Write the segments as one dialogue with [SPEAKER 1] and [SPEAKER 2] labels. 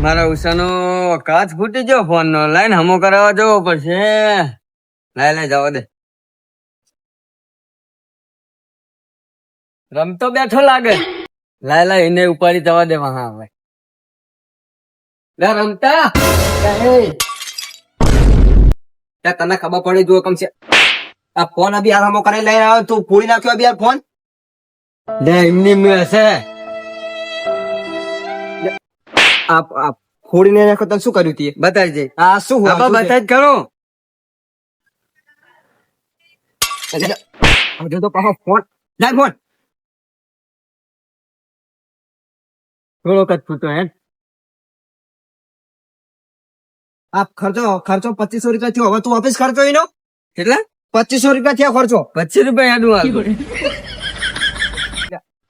[SPEAKER 1] મારા ઉષાનો કાચ ફૂટી ગયો ફોન નો. લાઈન હમો કરાવવા જવો પડશે. લાઈ જવા દે. રમતો બેઠો લાગે. લાય એને ઉપાડી જવા દે. હા ભાઈ રમતા
[SPEAKER 2] તને ખબર પડી જો કમ છે આ ફોન અભી આરામો કરી લઈ આવ્યો તું ફોડી નાખ્યો અભી આ ફોન
[SPEAKER 1] લે એમની હશે.
[SPEAKER 2] આ ફોડીને નાખ્યો તને શું કર્યું તી
[SPEAKER 1] બતાવી દે.
[SPEAKER 2] આ શું
[SPEAKER 1] બતાવી જ કરો.
[SPEAKER 2] હજુ તો પાછો ફોન લાય ફોન
[SPEAKER 1] થોડોક જ ફૂટો હે.
[SPEAKER 2] આ ખર્ચો 2500 રૂપિયા થયો હવે તું ઓફિસ ખર્ચો એનો
[SPEAKER 1] કેટલા?
[SPEAKER 2] 2500 રૂપિયા થયો ખર્ચો
[SPEAKER 1] 25 રૂપિયા યાદ હાલ.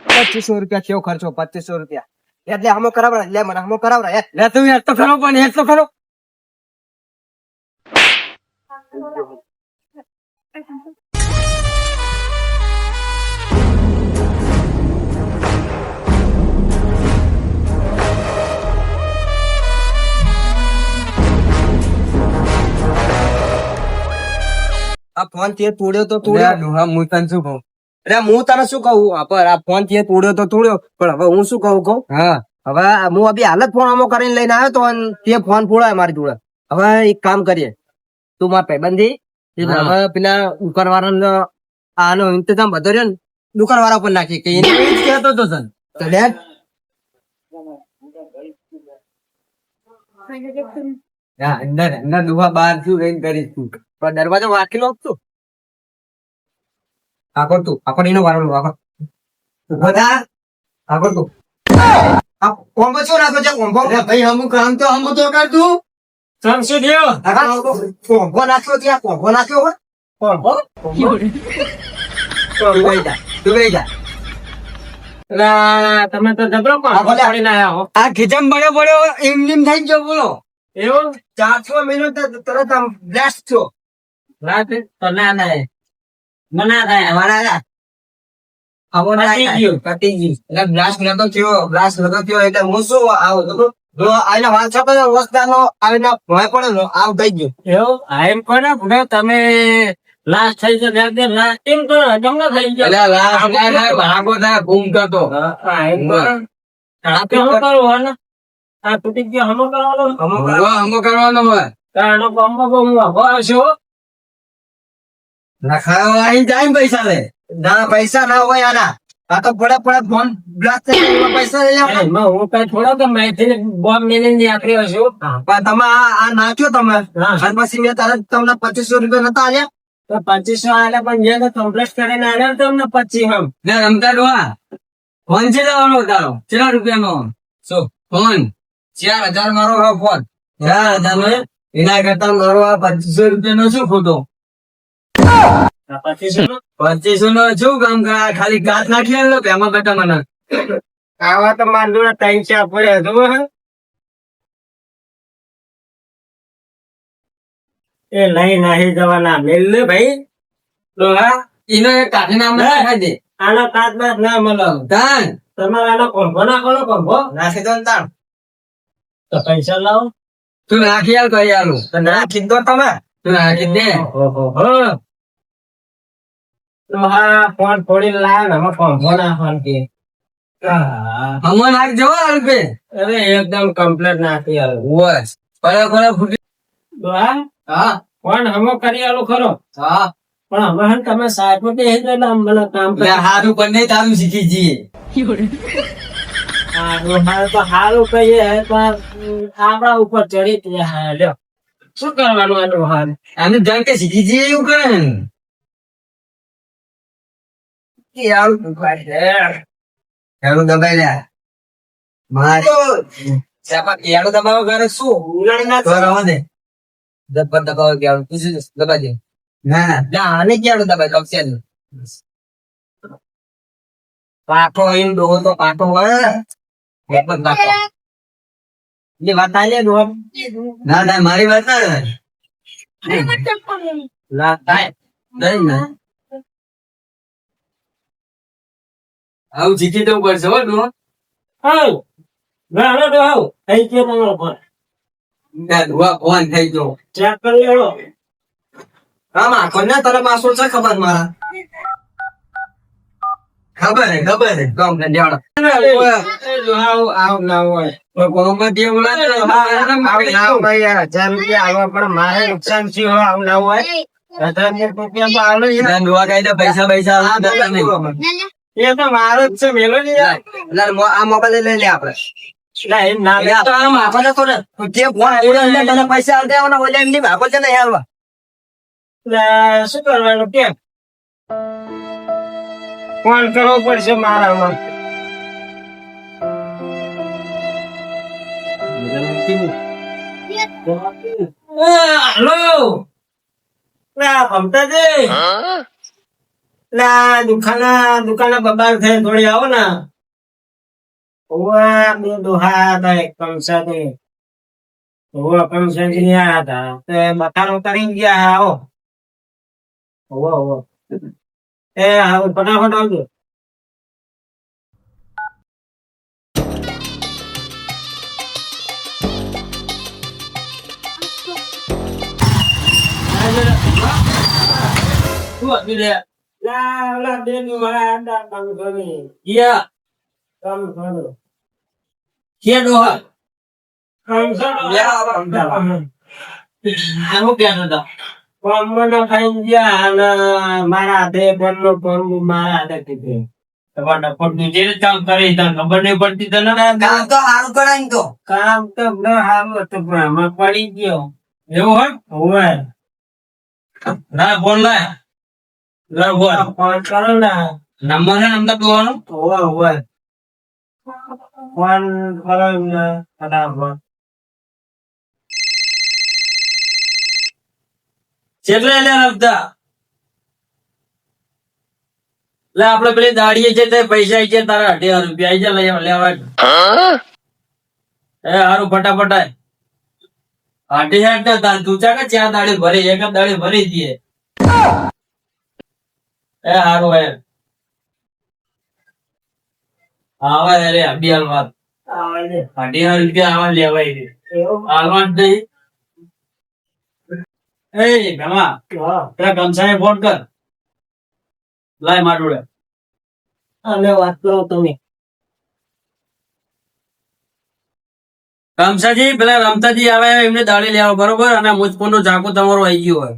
[SPEAKER 2] 2500 રૂપિયા થયો ખર્ચો 2500 રૂપિયા એટલે હમો કરાવરા લે મને હમો કરાવરા
[SPEAKER 1] લે તું યાર તો ખરો પણ યાર તો ખરો.
[SPEAKER 2] આ ફોન તે તોડ્યો તો તોડ્યો.
[SPEAKER 1] હા હું તને શું કહું.
[SPEAKER 2] અરે હું તને શું કહું આ ફોન તે તોડ્યો તો તોડ્યો પણ હવે હું શું કહું
[SPEAKER 1] હા
[SPEAKER 2] હવે હું અભી હાલત ફોન આમો કરીને લઈને આવ્યો તો અને તે ફોન ફોડાય મારી જોડે. હવે એક કામ કરીએ તું મારા ભાઈબંધી હવે પેલા દુકાન વાળાનો આનો ઇંતજામ બધો રહ્યો ને દુકાન વાળા પર નાખી કે એને
[SPEAKER 1] એ જ કહેતો તો તને.
[SPEAKER 2] તો લે
[SPEAKER 1] હા અંદર દુહા બહાર છું રહીને કરીશ તું.
[SPEAKER 2] પણ દરવાજો વાંકી તું આખો એનો વાળો આખો બધા આખો તું આ કોમ્બો છો નાખો છે કોમ્બો
[SPEAKER 1] ભાઈ અમુક કામ તો અમુક તો કર તું.
[SPEAKER 2] સંસી દેવ કોમ્બો નાખ્યો ત્યાં કોમ્બો નાખ્યો હોય કોમ્બો
[SPEAKER 1] તું ગઈ જા.
[SPEAKER 2] તમે તો જબરો પડીને આયા હો
[SPEAKER 1] આ ખીચમ પડ્યો એમ થઈ ગયો બોલો.
[SPEAKER 2] એવું 400 મિનિટ તરત આમ બ્લાસ્ટ છો
[SPEAKER 1] રાત તો ના થાય મના થાય
[SPEAKER 2] અમારા આવો
[SPEAKER 1] પતી ગયું.
[SPEAKER 2] એટલે બ્લાસ્ટ નતો થયો એટલે હું શું આવું જો આના વાંચો તો વસ્તાનો આવીને ભય પડેલો આવ થઈ ગયો
[SPEAKER 1] એવું એમ કોને ભૂલે તમે લાસ્ટ થઈ છે એમ તો જમનો થઈ ગયો. એટલે લાસ્ટ ના થાય ભાગો થાય ઘૂમ કરતો.
[SPEAKER 2] એમ
[SPEAKER 1] કરવાનો આ તૂટી ગયો હમો કરવાનો હોય તાનો પંપો હું આવશો
[SPEAKER 2] ખાવા આવી જાય પૈસા લે ના પૈસા ના હોય આના આ તો પડે ફોન બ્લાસ્ટ થઈ ગયો પૈસા લઈ લે
[SPEAKER 1] હું કઈ થોડો કે મેથી બોમ્બ મેલીને આખરી હશું.
[SPEAKER 2] પણ તમે આ નાખ્યો તમે અને પછી મેં તારે તમને 2500 રૂપિયા નતા આલ્યા
[SPEAKER 1] તો 2500 આલે પણ જે તો કમ્પ્લેટ કરીને આલે તમને 25 હમ ને રમતા ડોહા ફોન છે લેવાનો તારો કેટલા રૂપિયાનો શું ફોન 4000 મારો ફોન 4000 એના કરતા મારો આ 2500 રૂપિયાનો શું ખોટો 2500 નો શું કામ ખાલી કાચ નાખી લો એમાં બેટા મને
[SPEAKER 2] આવા તો માર જોડે 3 પડ્યા જો
[SPEAKER 1] એ લઈ નાહી જવાના મેલ લે ભાઈ ડોહા એનો એક કાઢી નામ નાખી દે આનો કાચ બાદ ના મળે તાન તમારે આનો કોંભો નાખો કોંભો
[SPEAKER 2] નાખી દો ને તાણ
[SPEAKER 1] તો પૈસા લાવો તું નાખી આલ કઈ આલું
[SPEAKER 2] તો નાખી દો તમે
[SPEAKER 1] તું નાખી દે ડોહા ફોન ફોડી લાવ્યા ને કોંભો નાખવાનું કે હમો નાખ જવો અલ્પે અરે એકદમ કમ્પ્લીટ નાખી આલ બસ પડે ફૂટી ડોહા હા ફોન હમો કરી આલો ખરો હા પણ હવે તમે સાહેબ મને કામ સારું બંને તારું શીખી જઈએ સારું કહીએ આપડા ઉપર ચડી લ્યો શું કરવાનું આ ડોહાન આને જાણ કે શીખી જઈએ એવું કરે
[SPEAKER 2] એનું દબાઈ લે મારે
[SPEAKER 1] કેળું દબાવો ઘરે શું ઉલાડી ના
[SPEAKER 2] કરવા દે
[SPEAKER 1] દબાવ દબાવો કેળું દબા દે
[SPEAKER 2] ના
[SPEAKER 1] આને કેળું દબાય કક્ષે પાઠો એમ ડોહો તો પાઠો હોય વાત થાય ના ના મારી વાત ના થાય આવું શીખી દેવું પડશે હો ડોહો ના ના તો આવ થઈ ગયો તમારો ફોન
[SPEAKER 2] ફોન થઈ ગયો
[SPEAKER 1] ચેક કરી લેવો
[SPEAKER 2] આમ આખો ને તરફ માસો છે ખબર મારા ખબર હે ગામ ને જાડો
[SPEAKER 1] આવ આવ ના હોય
[SPEAKER 2] કોમતી બોલા
[SPEAKER 1] આવ ના હોય 1000 રૂપિયા આવવા પણ મારે નુકસાન થયું આવ ના હોય 1000 રૂપિયા તો આલો યાર
[SPEAKER 2] દુઆ કહી દે પૈસા પૈસા
[SPEAKER 1] એ તો મારો જ છે મેલો ને યાર
[SPEAKER 2] આ મોબાઈલ લઈ લે આપડે
[SPEAKER 1] ના એમ ના લે
[SPEAKER 2] તો આમ આપણને તો જે ફોન ઉડે એટલે તને પૈસા આલ દેવાના ઓલે એમ ની ભાગો છે ને હાલવા
[SPEAKER 1] શું કરવાનું કેમ ફોન કરવો પડશે મારામાં હાલો ભમતાજી દુકાને બબાલ થઈ થોડી આવો ને બે દોહા હતા એક કમસાથી કમસાથી આયા હતા તે બખારો કરી ગયા આવો એ આવો ફટાફટ આવજો શું હતું લે ઓલા બે દોહા હતા કામ કરી કામ કરો કે દોહા મારા હાથે મારા હાથે કીધું ખબર નહીં પડતી તને
[SPEAKER 2] કામ તો સારું કરાય ને તો
[SPEAKER 1] કામ તો સારું હતું પણ આમાં પડી ગયો એવું હોય ના ફોન લાય ફોન કરો ને નંબર છે નંબર દોવાનો હોય ફોન કરો ને ફટાફટ કેટલે લે રમતા લે આપડે પેલી દાડીએ છે તે પૈસા છે તારા 18 રૂપિયા આઈ જા લેવા એ હારું ફટાફટ આય 18 તાર તું ચાકે ચાર દાડી ભરી એક દાડી ભરી દીએ એ હારું હે આવા રે અબિયાલ વાત આવે ને 18 રૂપિયા આવા લેવાય છે આવા જ નહીં એ ગમા પેલા ગમસાને ફોન કર લાય માડુડે અને વાત કરો તમે ગમસાજી પેલા રમતાજી આવે એમને દાડી લેવા બરોબર અને મુજપુર નું ચાકુ તમારું આવી ગયું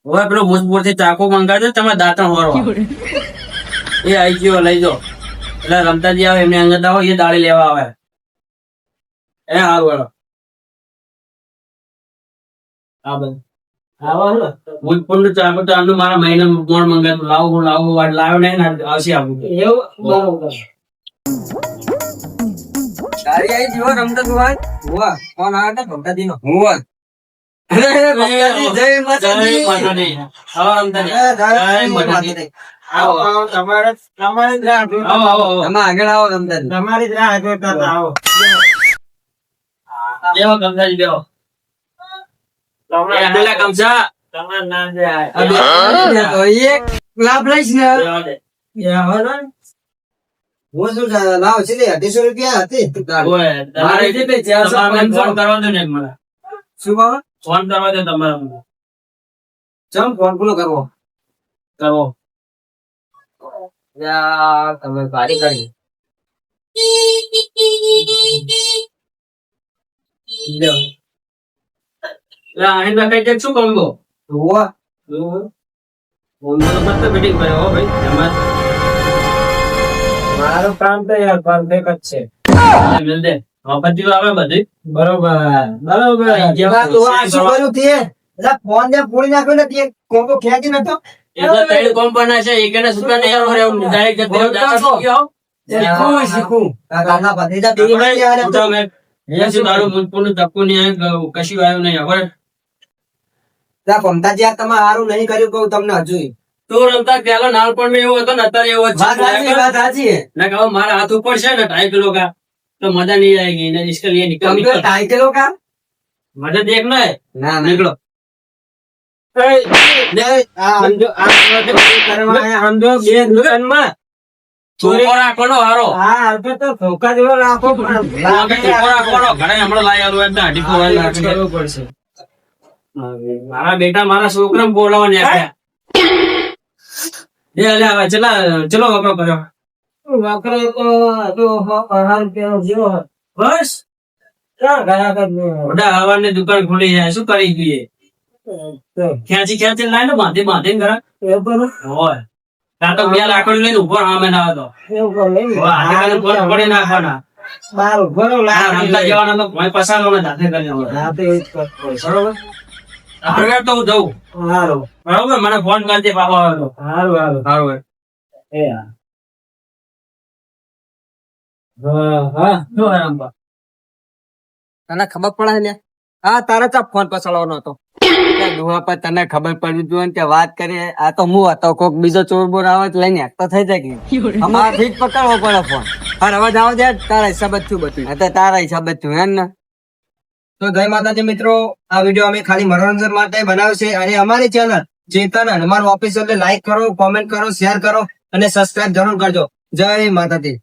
[SPEAKER 1] હોય પેલું મુજપુર થી ચાકુ મંગાજો તમે દાંતણ હોરવા એ આવી ગયો લઈ જાઓ એટલે રમતાજી આવે એમને અંગત આવો એ દાડી લેવા આવે એ હારું હેડો મુજપુર નું ચાકુ તો આનું મારા મહિને મોડ મંગાતું લાવું લાવ્યો નહીં આવશે આવું એવું બરોબર
[SPEAKER 2] તારી આઈ જીવો રમતા તું આજ હુવા કોણ આવે ભમતાજી નો હુવા આગળ આવો રમતાજી
[SPEAKER 1] તમારી જ રાહ જોતા હતા. આવો બેહો ગમસાજી બેહો પેલા ગમસા તમાર નામ
[SPEAKER 2] તો એક લાભ લઈશ ને હું શું લાવ છે 1800 રૂપિયા હતી
[SPEAKER 1] ફોન કરવા દો ને મને
[SPEAKER 2] શું બાબા
[SPEAKER 1] ફોન કરવા દો તમારા મને
[SPEAKER 2] ચમ ફોન પૂરો કરવો
[SPEAKER 1] કરવો
[SPEAKER 2] તમે ભારી કરી
[SPEAKER 1] શું કહું ગો
[SPEAKER 2] હુવા
[SPEAKER 1] મારું કામ તો યાર પરફેક્ટ જ છે મિલ દે પછી આવે બધી બરોબર
[SPEAKER 2] શું કર્યું તે ફોન ને પૂરી નાખ્યો ને તે કોમ્બો ખેંચી નતો
[SPEAKER 1] એ તો ત્રણ કોમ બના છે એક ને સુતા નહીં આવે એવું ડાયરેક્ટ જતો
[SPEAKER 2] શીખું કાકા ભત્રીજા બે
[SPEAKER 1] તારું મુજપુરનું ધક્કું નહીં કશું આવ્યું નહીં હવે
[SPEAKER 2] ભમતાજી તમે સારું નહીં કર્યું કહું તમને હજુ
[SPEAKER 1] તું રમતા પેલા નાનપણ માં એવું હતો ને અત્યારે એવો
[SPEAKER 2] વાત સાચી
[SPEAKER 1] ના કહો મારા હાથ ઉપર છે ને 2.5 કિલો કા તો મજા नहीं आएगी ना इसके लिए निकल
[SPEAKER 2] 2.5 કિલો કા
[SPEAKER 1] मजा देखना है
[SPEAKER 2] ના
[SPEAKER 1] निकलो हम जो બે દુકાનમાં
[SPEAKER 3] ચોખ્ખો રાખવાનો હારો
[SPEAKER 1] હા હાલતો તો ધોકા જેવો રાખો પણ
[SPEAKER 3] ચોખ્ખો રાખવાનો ઘરે હમણાં લાવી આલું એટલે અઢી પોવા
[SPEAKER 1] લાગે કરવું પડશે.
[SPEAKER 3] મારા બેટા મારા છોકરા બોલાવા ને એ અલ્યા હવે ચલો વગરો કર્યો
[SPEAKER 1] વાકરો તો આહાર રૂપિયાનો જેવો
[SPEAKER 3] બસ
[SPEAKER 1] ક્યાં ગયા કરને
[SPEAKER 3] મોટા હવાની દુકાન ખુલી જાય શું કરી દઈએ ખેંચી લાય ને બાંધી ઘરા
[SPEAKER 1] એવું કરો
[SPEAKER 3] હોય ત્યાં તો 2 લાકડી લઈને ઉભો સામે ના હતો
[SPEAKER 1] એવું કરો એમ ને?
[SPEAKER 3] આજે ફોન પડી નાખવાના
[SPEAKER 1] બાર ઉભો રહો, લાગ
[SPEAKER 3] રમતા જવાના તો ભોંય પસારો ને જાતે કરી આવવાના.
[SPEAKER 1] હા તો એ જ કરતો હોય. બરોબર
[SPEAKER 3] આગળ તો હું જઉં
[SPEAKER 1] હારું
[SPEAKER 3] બરોબર મને ફોન કરજે પાછો આવે તો
[SPEAKER 1] હારું હારું
[SPEAKER 3] સારું
[SPEAKER 1] એ હા હા
[SPEAKER 3] શું હે રંભા?
[SPEAKER 2] તને ખબર પડે ને હા તારે ચા ફોન પછાડવાનો હતો ત્યાં ડોહા પર તને ખબર પડી જોઈએ ને કે વાત કરીએ આ તો હું હતો કોક બીજો ચોર બોર આવે તો લઈને તો થઈ જાય કે અમારાથી જ પકડવો પડે ફોન હા અવાજ આવો દે તારા હિસાબ જ થયું બધું હા તો તારા હિસાબ જ થયું એમ ને તો જય માતાજી મિત્રો આ વિડીયો અમે ખાલી મનોરંજન માટે બનાવ્યો છે અને અમારી ચેનલ ચેતન હનુમાન ઓફિસિયલ લાઈક કરો કોમેન્ટ કરો શેર કરો અને સબસ્ક્રાઇબ જરૂર કરજો જય માતાજી